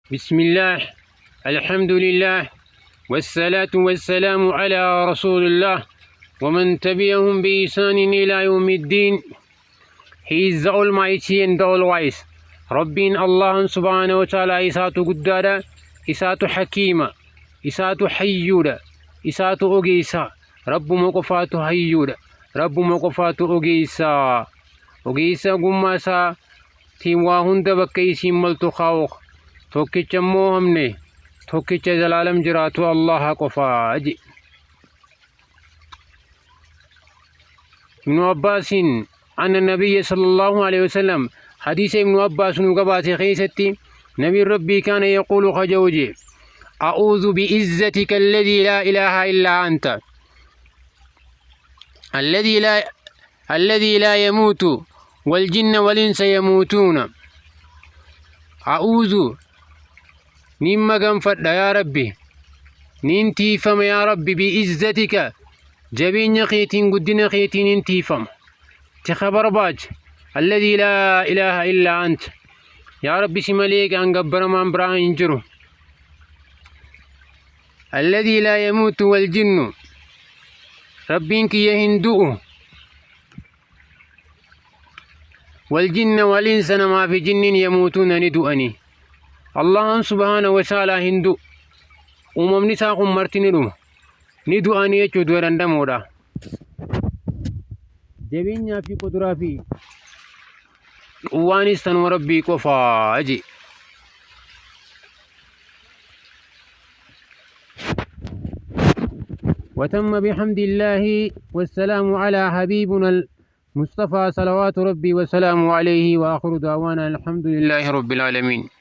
بسم الله، الحمد لله، والصلاة والسلام على رسول الله ومن تبعهم بإحسان إلى يوم الدين. He is the Almighty and the All-Wise. Rabbiin Allah subhanahu wa ta'ala isaatu guddaadha, isaatu hakiima, isaatu hayyuudha, isaatu ogeessa. Rabbuma qofaatu hayyuudha, Rabbuma qofaatu ogeessa. Ogeessa gummaasaa tiin waa hunda bakka isiin maltu kaa'uuf. Tokkicha immoo hamne tokkicha zalaalam jiraatu Allah qofaa. ابن عباس عن النبي صلى الله عليه وسلم حديث ابن عباس نقبات خيستي نبي ربي كان يقول خجوجي: أعوذ بعزتك الذي لا إله إلا أنت الذي لا يموت والجن والإنس يموتون. أعوذ نيم غنفد يا ربي ننتي فم يا ربي بعزتك جبين خيتين قدنا خيتين انتي فم تخبر باج الذي لا إله إلا أنت يا ربي سماليك أن قبر من براهن جرو الذي لا يموت والجن ربينك يهندؤ والجن والإنس ما في جن يموتون ندؤني الله سبحانه وتعالى هندو وممني ساقم مرتين ندؤني يجود ورندمودا جبين في قدرة في وانستان وربي كفا أجي. وتم بحمد الله والسلام على حبيبنا المصطفى صلوات ربي وسلامه عليه، وآخر دعوانا الحمد لله رب العالمين.